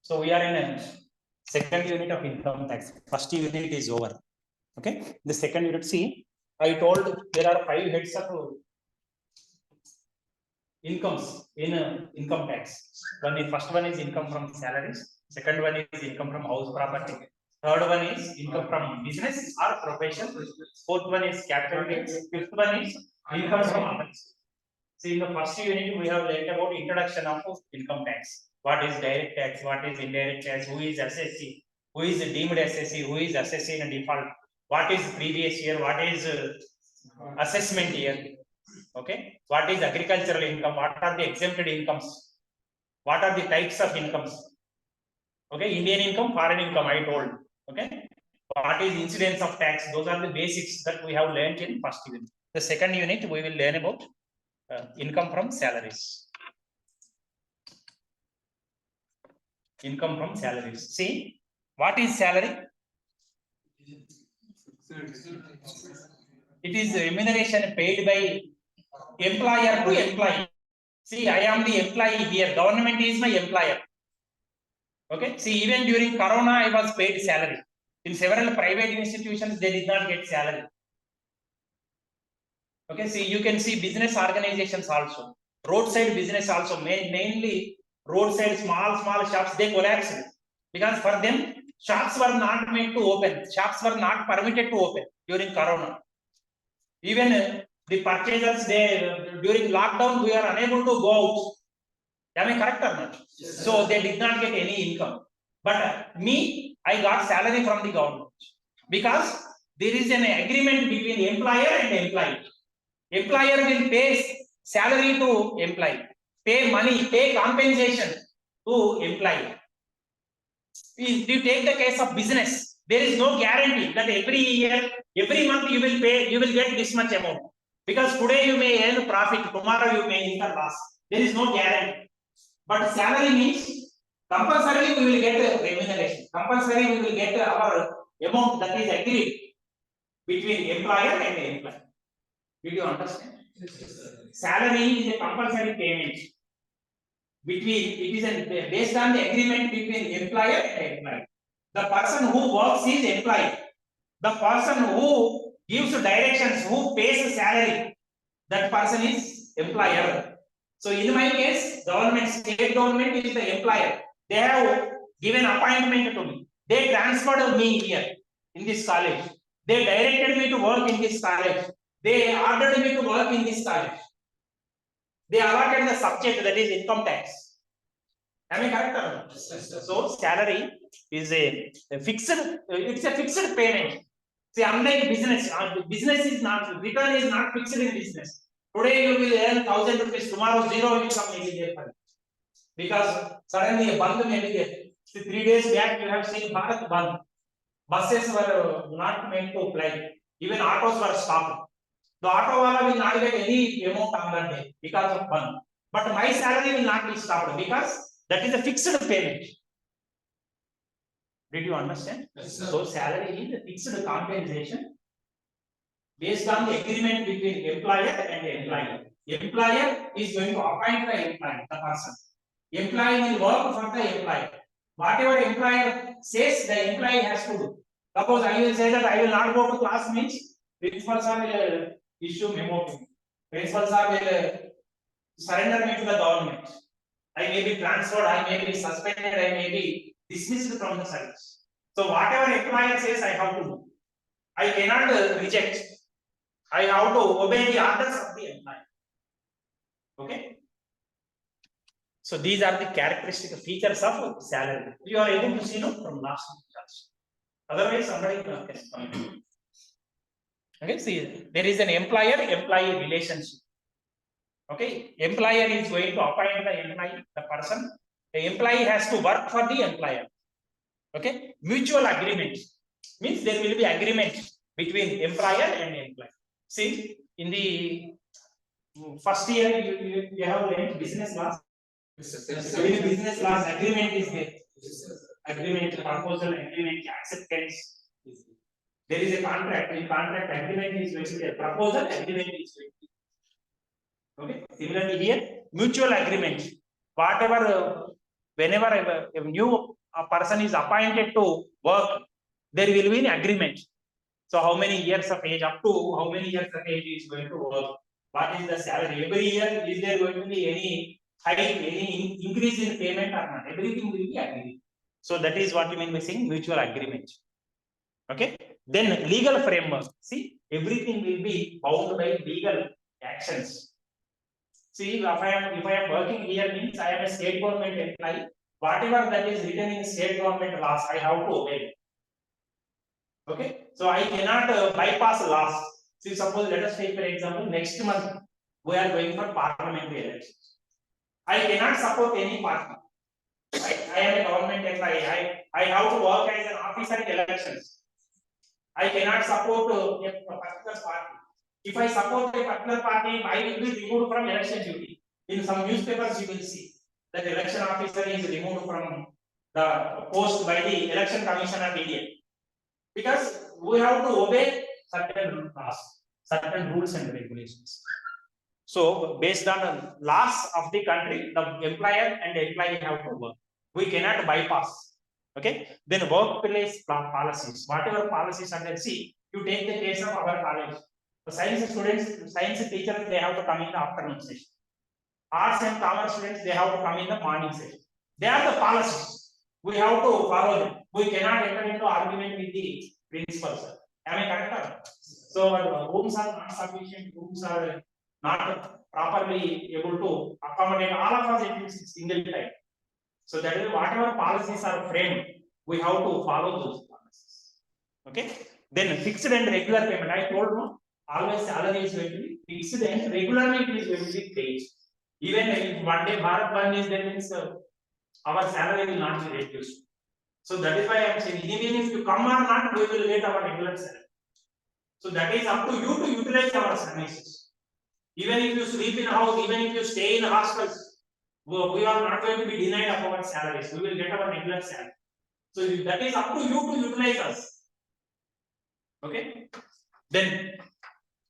So we are in a second unit of income tax. First unit is over. Okay. The second unit, see, I told there are 5 heads of incomes in income tax. First one is income from salaries. Second one is income from house property. Third one is income from business or profession. Fourth one is capital gains. Fifth one is income from others. See, in the first unit, we have learned about introduction of income tax. What is direct tax? What is indirect tax? Who is assessee? Who is deemed assessee? Who is assessee in default? What is previous year? What is assessment year? Okay. What is agricultural income? What are the exempted incomes? What are the types of incomes? Okay. Indian income, foreign income, I told. Okay. What is incidence of tax? Those are the basics that we have learned in first unit. The second unit, we will learn about income from salaries. Income from salaries. See, what is salary? It is remuneration paid by employer to employee. See, I am the employee here. Government is my employer. Okay. See, even during Corona, I was paid salary. In several private institutions, they did not get salary. Okay. See, you can see business organizations also. Roadside business also, mainly roadside small shops, they collapsed because for them shops were not made to open. Shops were not permitted to open during Corona. Even the purchasers, they during lockdown, we are unable to go out. Am I correct or not? Yes, so they did not get any income. But me, I got salary from the government because there is an agreement between employer and employee. Employer will pay salary to employee, pay money, pay compensation to employee. If you take the case of business, there is no guarantee that every year, every month you will pay, you will get this much amount. Because today you may earn profit, tomorrow you may incur loss. There is no guarantee. But salary means compulsory we will get a remuneration. Compulsory we will get our amount that is agreed between employer and employee. Did you understand? Salary is a compulsory payment. It is based on the agreement between employer and employee. The person who works is employee. The person who gives directions, who pays salary, that person is employer. So in my case, government, state government is the employer. They have given appointment to me. They transferred me here in this college. They directed me to work in this college. They ordered me to work in this college. They allotted the subject, that is income tax. Am I correct or not? So salary is a fixed, it's a fixed payment. See, unlike business, business is not, return is not fixed in business. Today you will earn 1,000 rupees, tomorrow zero will come maybe there for you. Because suddenly a band may be there. See, 3 days back you have seen Bharat Bandh. Buses were not meant to fly. Even autos were stopped. The auto wala will not get any amount on that day because of Bandh. But my salary will not be stopped because that is a fixed payment. Did you understand? Yes, so salary is a fixed compensation based on the agreement between employer and employee. Employer is going to appoint the employee, the person. Employee will work for the employer. Whatever employer says, the employee has to do. Suppose I will say that I will not go to class, means principal sir will issue memo to me. Principal sir will surrender me to the government. I may be transferred, I may be suspended, I may be dismissed from the service. So whatever employer says, I have to do. I cannot reject. I have to obey the orders of the employer. Okay. So these are the characteristic features of salary. You are able to see from last class. Otherwise, somebody can come. Okay. See, there is an employer-employee relationship. Okay. Employer is going to appoint the employee, the person. The employee has to work for the employer. Okay. Mutual agreement means there will be agreement between employer and employee. See, in the first year you have learned business laws. In business laws, agreement is there. Agreement, proposal, agreement, acceptance. There is a contract. In contract, agreement is going to be a proposal, agreement is going to be. Okay. Similarly here, mutual agreement. Whatever whenever a new person is appointed to work, there will be an agreement. So how many years of age, up to how many years of age is going to work? What is the salary? Every year, is there going to be any hike, any increase in payment or not? Everything will be agreed. So that is what you mean by saying mutual agreement. Okay. Then legal framework. See, everything will be bound by legal actions. See, if I am working here means I am a state government employee. Whatever that is written in state government laws, I have to obey. Okay, so I cannot bypass laws. See, suppose let us take for example, next month we are going for parliamentary elections. I cannot support any party. I am a government employee. I have to work as an officer in elections. I cannot support a particular party. If I support a particular party, I will be removed from election duty. In some newspapers, you will see that the election officer is removed from the post by the Election Commission of India. Because we have to obey certain laws, certain rules and regulations. So based on the laws of the country, the employer and the employee have to work. We cannot bypass. Okay. Then workplace policies, whatever policies are there. See, you take the case of our college. The science students, science teachers, they have to come in the afternoon session. Arts and commerce students, they have to come in the morning session. They are the policies. We have to follow them. We cannot enter into argument with the principal, sir. Am I correct? So rooms are not sufficient, rooms are not properly able to accommodate all of us at single time. So that is whatever policies are framed, we have to follow those policies. Okay. Then fixed and regular payment. I told you, always salary is going to be fixed and regularly it is going to be paid. Even if one day Bharat Band is there, means our salary will not be reduced. So that is why I am saying, even if you come or not, we will get our regular salary. So that is up to you to utilize our services. Even if you sleep in a house, even if you stay in hostels, we are not going to be denied of our salaries. We will get our regular salary. So that is up to you to utilize us. Okay. Then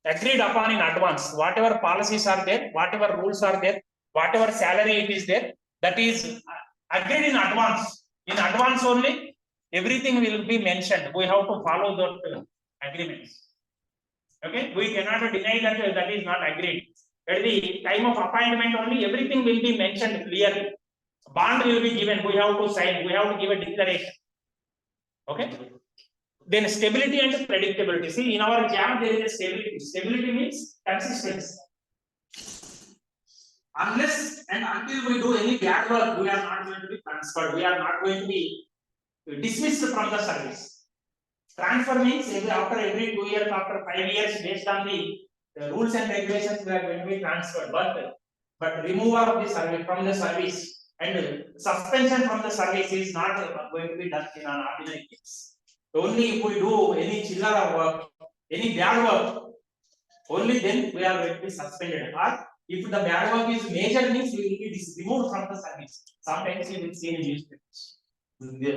agreed upon in advance. Whatever policies are there, whatever rules are there, whatever salary it is there, that is agreed in advance. In advance only, everything will be mentioned. We have to follow that agreements. Okay, we cannot deny that that is not agreed. At the time of appointment only, everything will be mentioned clearly. Bond will be given. We have to sign. We have to give a declaration. Okay. Then stability and predictability. See, in our job there is a stability. Stability means consistency. Unless and until we do any bad work, we are not going to be transferred. We are not going to be dismissed from the service. Transfer means after every 2 years, after 5 years, based on the rules and regulations, we are going to be transferred. But removal of the service from the service and suspension from the service is not going to be done in an ordinary case. Only if we do any chillera work, any bad work, only then we are going to be suspended. Or if the bad work is major, means we will be removed from the service. Sometimes you will see in newspapers.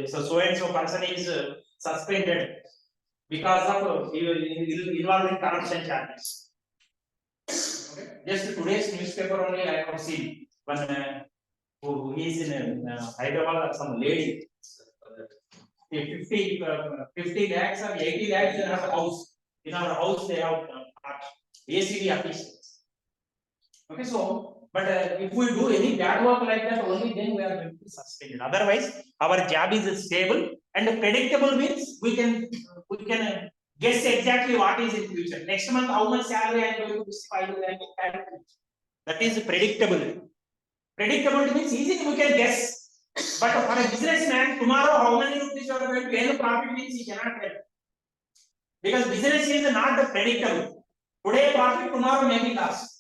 So and so person is suspended because of involved in corruption charges. Okay. Just today's newspaper only I have seen one who is in Hyderabad, some lady. 50 lakhs or 80 lakhs in our house. In our house, they have ACD officials. Okay, so but if we do any bad work like that, only then we are going to be suspended. Otherwise, our job is stable and predictable means we can guess exactly what is in future. Next month, how much salary I am going to receive. That is predictable. Predictable means easily we can guess. But for a businessman, tomorrow how many rupees you are going to earn profit means he cannot tell. Because business is not predictable. Today profit, tomorrow may be loss.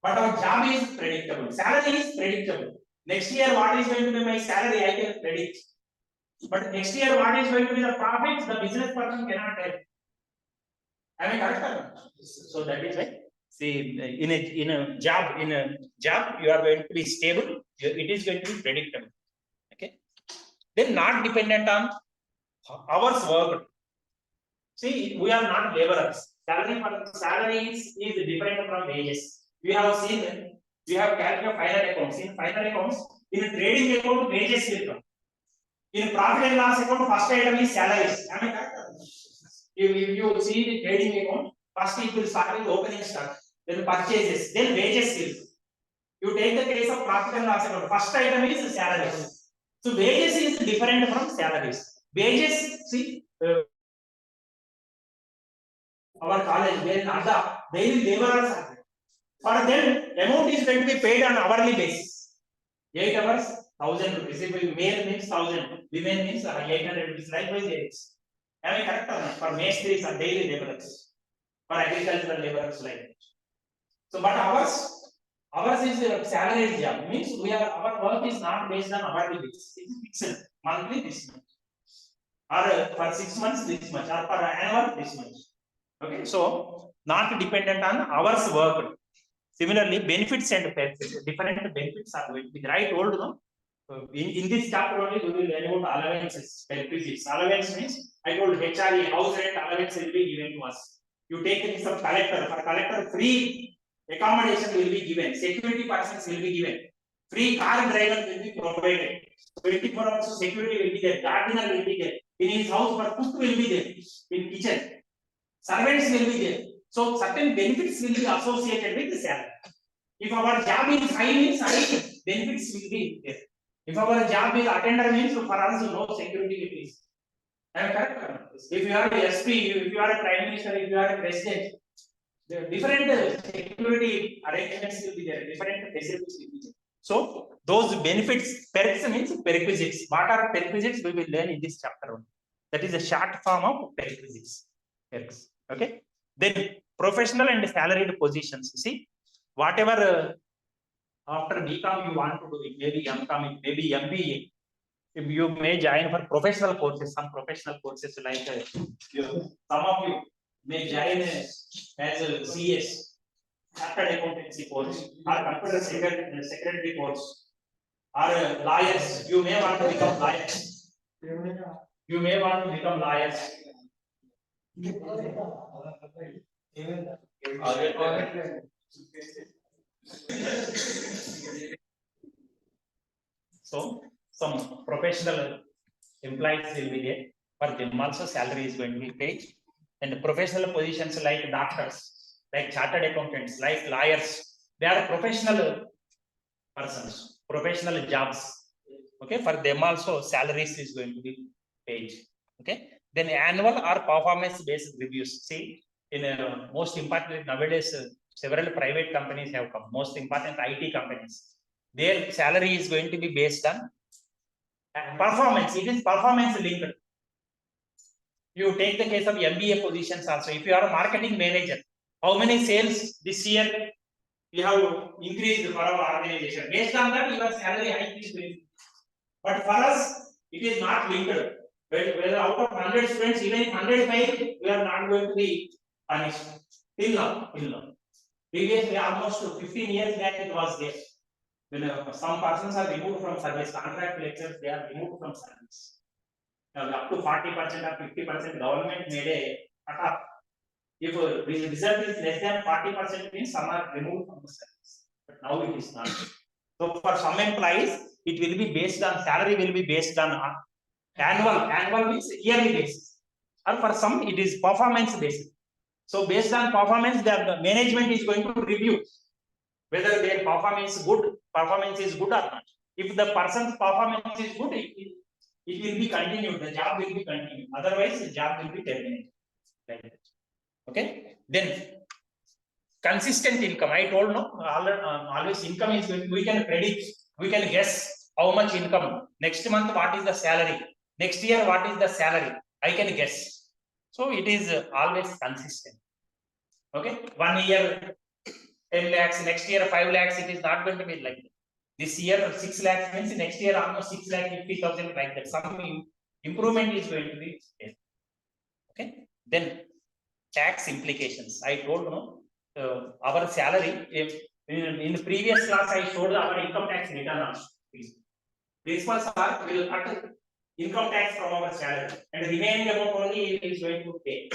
But our job is predictable. Salary is predictable. Next year, what is going to be my salary? I can predict. But next year, what is going to be the profit? The business person cannot tell. Am I correct? So that is why. See, in a job, you are going to be stable. It is going to be predictable. Okay. Then not dependent on hours worked. See, we are not laborers. Salary is different from wages. We have seen, we have calculated final accounts. In final accounts, In trading account, wages will come. In profit and loss account, first item is salaries. Am I correct? If you see the trading account, first it will start with opening stock, then purchases, then wages will come. You take the case of profit and loss account, first item is salaries. So wages is different from salaries. Wages, see, our college, where in Adda, daily laborers are there. For them, amount is going to be paid on hourly basis. 8 hours, 1,000 rupees. If male means 1,000, women means 800 rupees. Likewise, age. Am I correct or not? For masters are daily laborers. For agricultural laborers like that. So, but ours is a salaried job. Means our work is not based on hourly basis. It is fixed. Monthly this much. Or for 6 months this much. Or for annual this much. Okay. So, not dependent on hours worked. Similarly, benefits and different benefits are going to be there. I told you, in this chapter only we will learn about allowances, perquisites. Allowance means I told HRE, house rent allowance will be given to us. You take the case of collector. For collector, free accommodation will be given. Security persons will be given. Free car driver will be provided. 24 hours security will be there. Gardener will be there. In his house, for cook will be there. In kitchen, servants will be there. So certain benefits will be associated with the salary. If our job is high means high benefits will be there. If our job is attender means for us no security will be. I am correct. If you are a SP, if you are a prime minister, if you are a president, the different security arrangements will be there. Different facilities will be there. So those benefits, perks means perquisites. What are perquisites? We will learn in this chapter only. That is a short form of perquisites. Perks. Okay. Then professional and salaried positions. See, whatever after BCom you want to do, it may be MCom, it may be MBA. If you may join for professional courses, some professional courses like some of you may join as a CS, chartered accountancy course, or computer secretary course, or lawyers. You may want to become lawyers. You may want to become lawyers. So some professional employees will be there. For them also salary is going to be paid. And professional positions like doctors, like chartered accountants, like lawyers, they are professional persons, professional jobs. Okay, for them also salaries is going to be paid. Okay, then annual or performance based reviews. See, in most important nowadays, several private companies have come. Most important IT companies, their salary is going to be based on performance. It is performance linked. You take the case of MBA positions also. If you are a marketing manager, how many sales this year you have increased for our organization? Based on that, your salary hike is going. But for us, it is not linked. Whether out of 100 students, even 105, we are not going to be punished. Till now. Previously, almost 15 years back, it was there. When some persons are removed from service, contract lecturers, they are removed from service. Now, up to 40% or 50% government made a cut-off. If the result is less than 40%, means some are removed from the service. But now it is not. So for some employees, it will be based on salary will be based on annual means yearly basis. Or for some, it is performance based. So based on performance, the management is going to review whether their performance is good or not. If the person's performance is good, it will be continued. The job will be continued. Otherwise, the job will be terminated. Like that. Okay. Then consistent income. I told no. Always income is going. We can predict. We can guess how much income. Next month, what is the salary? Next year, what is the salary? I can guess. So it is always consistent. Okay. 1 year 10 lakhs. Next year 5 lakhs. It is not going to be like that. This year 6 lakhs means next year almost 6 lakh 50,000 like that. Some improvement is going to be there. Okay. Then tax implications. I told no. Our salary. In the previous class, I showed our income tax return also. Principals will cut income tax from our salary, and remaining amount only is going to pay.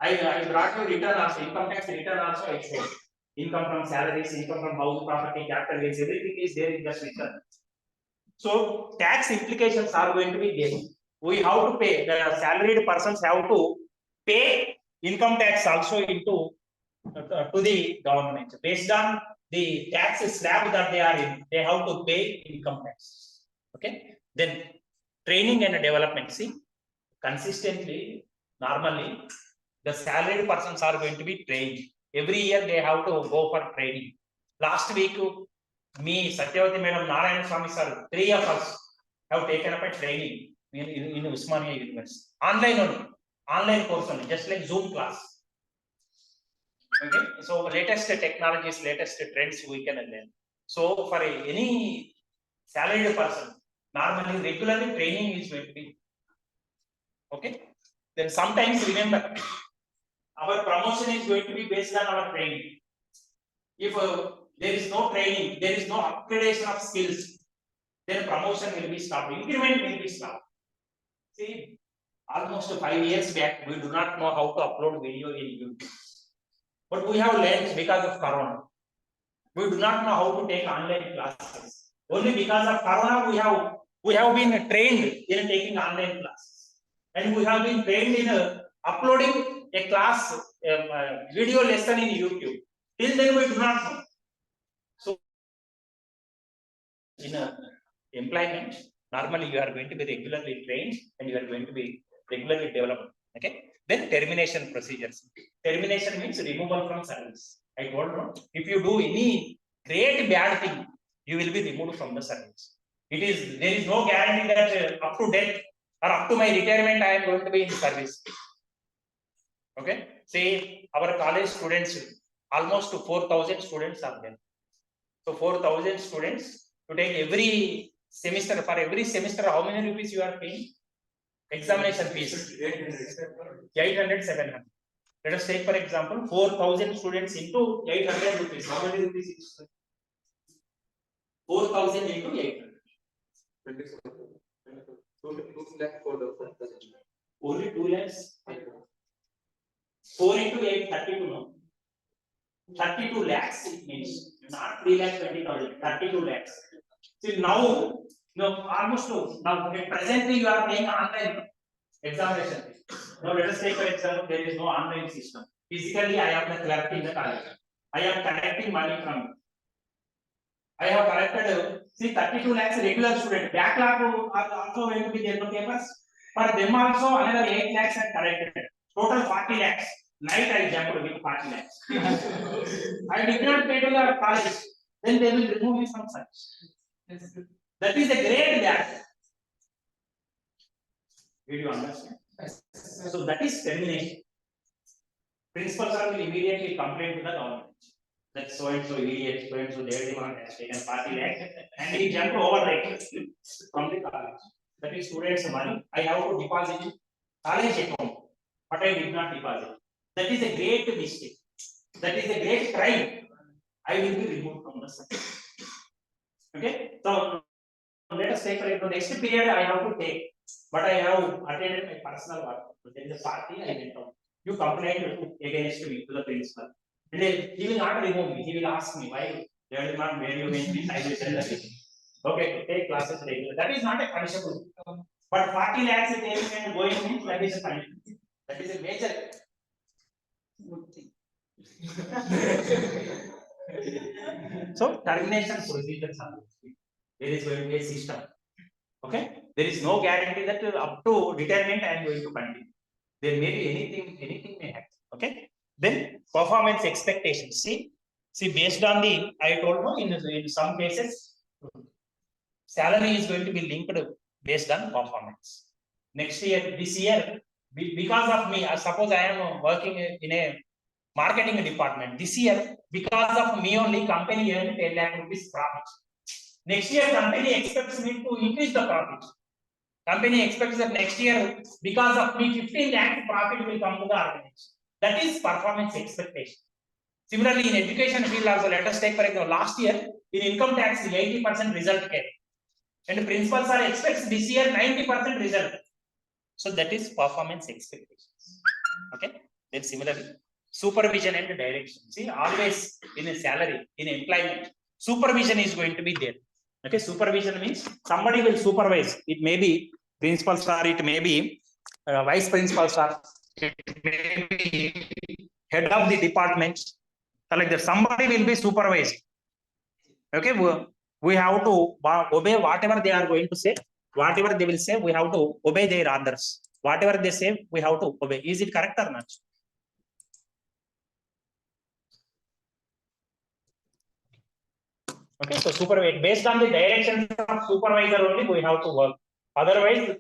I brought you return also, income tax return also I showed. Income from salaries, income from house property, capital gains, everything is there in the return. So tax implications are going to be there. We have to pay, the salaried persons have to pay income tax also into to the government. Based on the tax slab that they are in, they have to pay income tax. Okay. Then training and development. See, consistently, normally, the salaried persons are going to be trained. Every year they have to go for training. Last week, me, Satyavati Madam, Narayan Swami sir, 3 of us have taken up a training in Usmania University. Online only, online course only, just like Zoom class. Okay, so latest technologies, latest trends we can learn. So for any salaried person, normally regularly training is going to be okay. Then sometimes remember, our promotion is going to be based on our training. If there is no training, there is no upgradation of skills, then promotion will be stopped, increment will be stopped. See, almost 5 years back, we do not know how to upload video in YouTube. But we have learned because of Corona. We do not know how to take online classes. Only because of Corona, we have been trained in taking online classes. And we have been trained in uploading a class video lesson in YouTube. Till then, we do not know. So, in employment, normally you are going to be regularly trained and you are going to be regularly developed. Okay. Then termination procedures. Termination means removal from service. I told you, if you do any great bad thing, you will be removed from the service. There is no guarantee that up to death or up to my retirement I am going to be in service. Okay. Say our college students, almost 4,000 students are there. So 4,000 students to take every semester, for every semester, how many rupees you are paying? Examination fees. 800, 700. Let us take for example, 4,000 students into 800 rupees. How many rupees is 4,000 into 800? 2 lakh for the only 2 lakhs. 4 into 8, 32. No? 32 lakhs it means, not 3 lakh 20,000, 32 lakhs. See now, almost now presently you are paying online examination. Now let us take for example, there is no online system. Physically, I am the clerk in the college. I am collecting money from you. I have collected, see 32 lakhs regular student. Backlog are also going to be there no papers. For them also another 8 lakhs are collected. Total 40 lakhs. Night I jumped with 40 lakhs. I did not pay to the college. Then they will remove me from such. That is a great gap. Did you understand? So that is termination. Principal sir will immediately complain to the government. That so and so idiot, so and so their demand has taken 40 lakhs and he jumped overnight from the college. That is students' money. I have to deposit in college account, but I did not deposit. That is a great mistake. That is a great crime. I will be removed from the service. Okay, so let us take for example, next period I have to take, but I have attended my personal work. There is a party, I went out. You complained against me to the principal. And he will not remove me. He will ask me why they will not where you went this. I will tell again. Okay, take classes regular. That is not a punishable. But 40 lakhs taking and going means that is a punishment. That is a major good thing. So termination procedures are there is going to be a system. Okay, there is no guarantee that up to retirement I am going to continue. There may be anything may happen. Okay, then performance expectations. See, based on the I told you in some cases, salary is going to be linked based on performance. Next year, this year, because of me, suppose I am working in a marketing department. This year, because of me only, company earned 10 lakh rupees profit. Next year, company expects me to increase the profit. Company expects that next year, because of me, 15 lakh profit will come to the organization. That is performance expectation. Similarly, in education field also, let us take for example, last year in income tax, 80% result came. And the principals are expects this year 90% result. So that is performance expectations. Okay. Then similarly, supervision and direction. See, always in a salary, in employment, supervision is going to be there. Okay, supervision means somebody will supervise. It may be principals or it may be vice principals or it may be head of the department. Like that, somebody will be supervised. Okay, we have to obey whatever they are going to say, whatever they will say, we have to obey their orders. Whatever they say, we have to obey. Is it correct or not? Okay, so supervise based on the directions of supervisor only we have to work. Otherwise,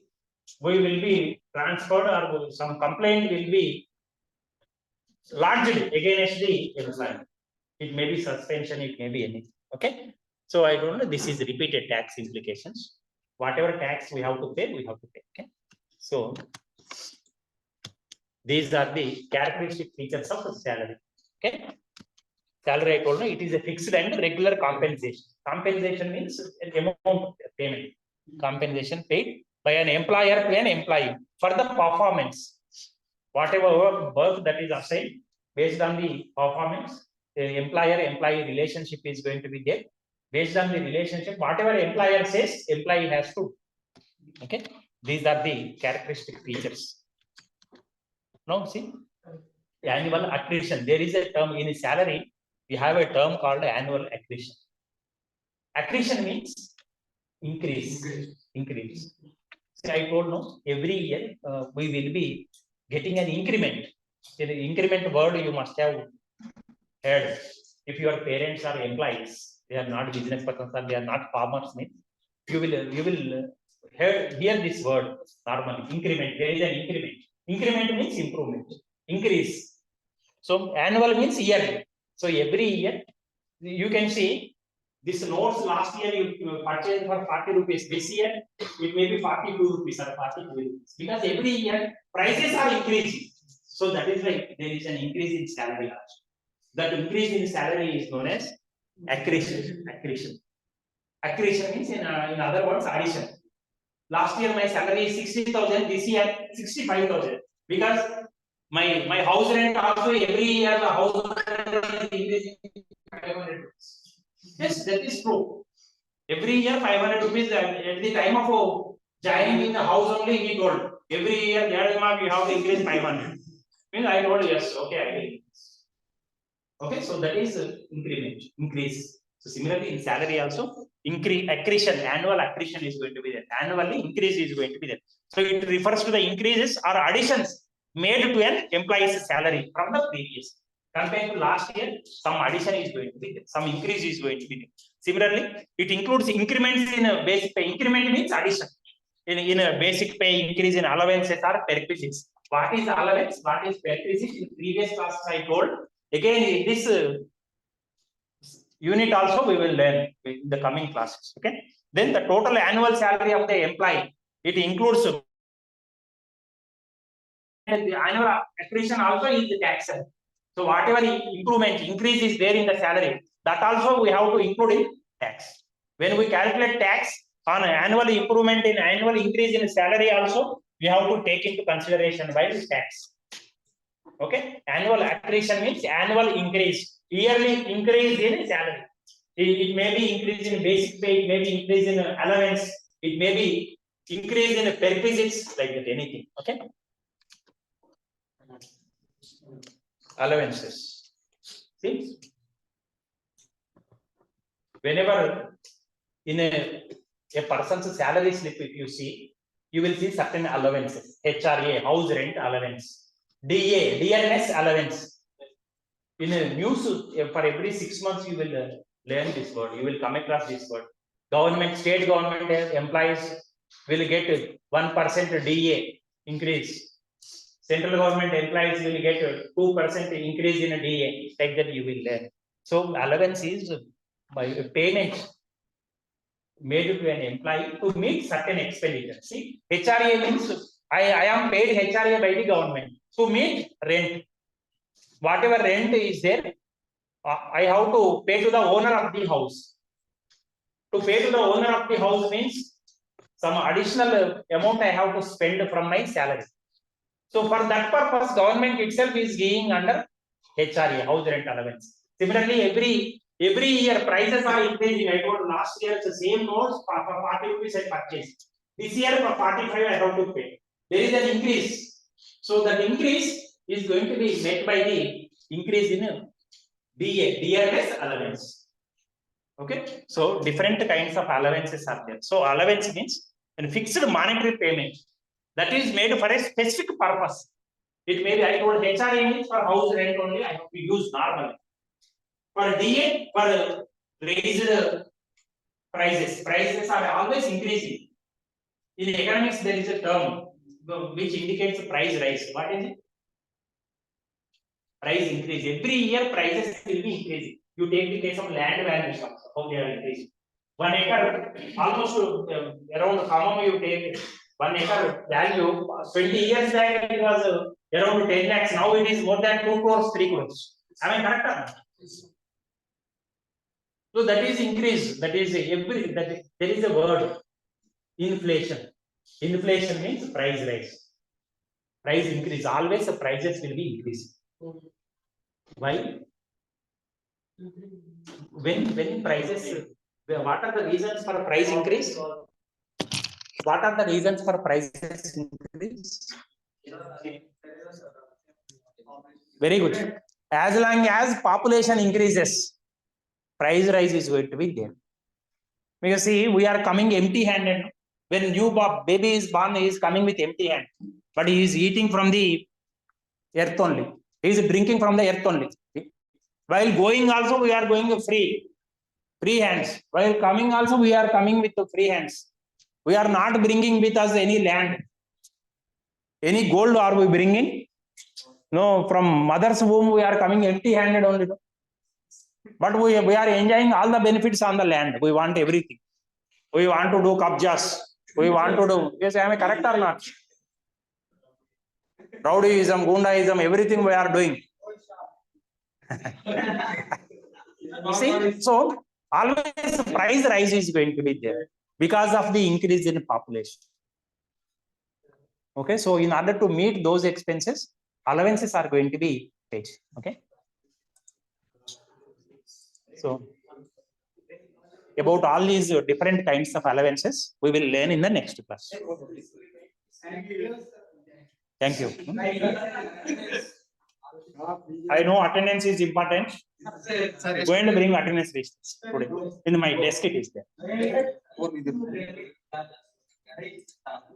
we will be transferred or some complaint will be largely against the employee. It may be suspension, it may be anything. Okay, so I don't know. This is repeated tax implications. Whatever tax we have to pay, we have to pay. Okay, so these are the characteristic features of the salary. Okay, salary I told you it is a fixed and regular compensation. Compensation means an amount of payment. Compensation paid by an employer to an employee for the performance. Whatever work that is assigned based on the performance, the employer-employee relationship is going to be there. Based on the relationship, whatever employer says, employee has to. Okay, these are the characteristic features. Now, see, annual accretion. There is a term in salary. We have a term called annual accretion. Accretion means increase. See, I told no, every year we will be getting an increment. The increment word you must have heard. If your parents are employees, they are not business persons or they are not farmers, means you will hear this word normally. Increment. There is an increment. Increment means improvement, increase. So annual means yearly. So every year you can see this notes last year you purchased for 40 rupees. This year it may be 42 rupees or 42 rupees because every year prices are increasing. So that is why there is an increase in salary. That increase in salary is known as accretion. Accretion means in other words addition. Last year my salary is 60,000. This year 65,000 because my house rent also every year the house rent is increasing 500 rupees. Yes, that is true. Every year 500 rupees. At the time of joining in the house only he told every year you have to increase 500. Means I told yes, okay, I will. Okay, so that is increment, increase. So similarly in salary also accretion, annual accretion is going to be there. Annually increase is going to be there. So it refers to the increases or additions made to an employee's salary from the previous. Compared to last year, some addition is going to be there, some increase is going to be there. Similarly, it includes increments in a basic pay. Increment means addition. In a basic pay, increase in allowances or perquisites. What is allowance? What is perquisite? In previous classes I told. Again, in this unit also we will learn in the coming classes. Okay. Then the total annual salary of the employee, it includes and the annual accretion also is taxable. So whatever improvement, increase is there in the salary, that also we have to include in tax. When we calculate tax on annual improvement in annual increase in salary also, we have to take into consideration while tax. Okay, annual accretion means annual increase, yearly increase in salary. It may be increase in basic pay, it may be increase in allowance, it may be increase in perquisites, like that, anything. Okay. Allowances. See, whenever in a person's salary slip, if you see, you will see certain allowances. HRA, house rent allowance, DA, DNS allowance. In a news, for every 6 months, you will learn this word. You will come across this word. Government, state government employees will get 1% DA increase. Central government employees will get 2% increase in a DA. Like that, you will learn. So allowance is by payment made to an employee to meet certain expenditure. See, HRA means I am paid HRA by the government to meet rent. Whatever rent is there, I have to pay to the owner of the house. To pay to the owner of the house means some additional amount I have to spend from my salary. So for that purpose, government itself is giving under HRA, house rent allowance. Similarly, every Every year prices are increasing. I told last year the same notes for 40 rupees I purchased. This year for 45 I have to pay. There is an increase. So that increase is going to be met by the increase in DRS allowance. Okay. So different kinds of allowances are there. So allowance means a fixed monetary payment that is made for a specific purpose. It may be, I told HRA means for house rent only, I have to use normally. For DA, for raised prices. Prices are always increasing. In economics, there is a term which indicates price rise. What is it? Price increase. Every year, prices will be increasing. You take the case of land valuation, how they are increasing. 1 acre, almost around common you take 1 acre value. 20 years back, it was around 10 lakhs. Now it is more than 2 crores, 3 crores. Am I correct? So that is increase. That is there is a word inflation. Inflation means price rise. Price increase. Always the prices will be increasing. Why? When prices, what are the reasons for price increase? What are the reasons for prices increase? Very good. As long as population increases, price rise is going to be there. Because see, we are coming empty-handed. When new baby is born, he is coming with empty hand, but he is eating from the earth only. He is drinking from the earth only. While going also, we are going free hands. While coming also, we are coming with the free hands. We are not bringing with us any land. Any gold are we bringing? No, from mother's womb, we are coming empty-handed only. But we are enjoying all the benefits on the land. We want everything. We want to do kabjas. We want to do. Yes, am I correct or not? Rowdyism, Gundaism, everything we are doing. You see, so always the price rise is going to be there because of the increase in population. Okay, so in order to meet those expenses, allowances are going to be paid. Okay. So about all these different kinds of allowances, we will learn in the next class. Thank you. I know attendance is important. Go and bring attendance list today. In my desk it is there.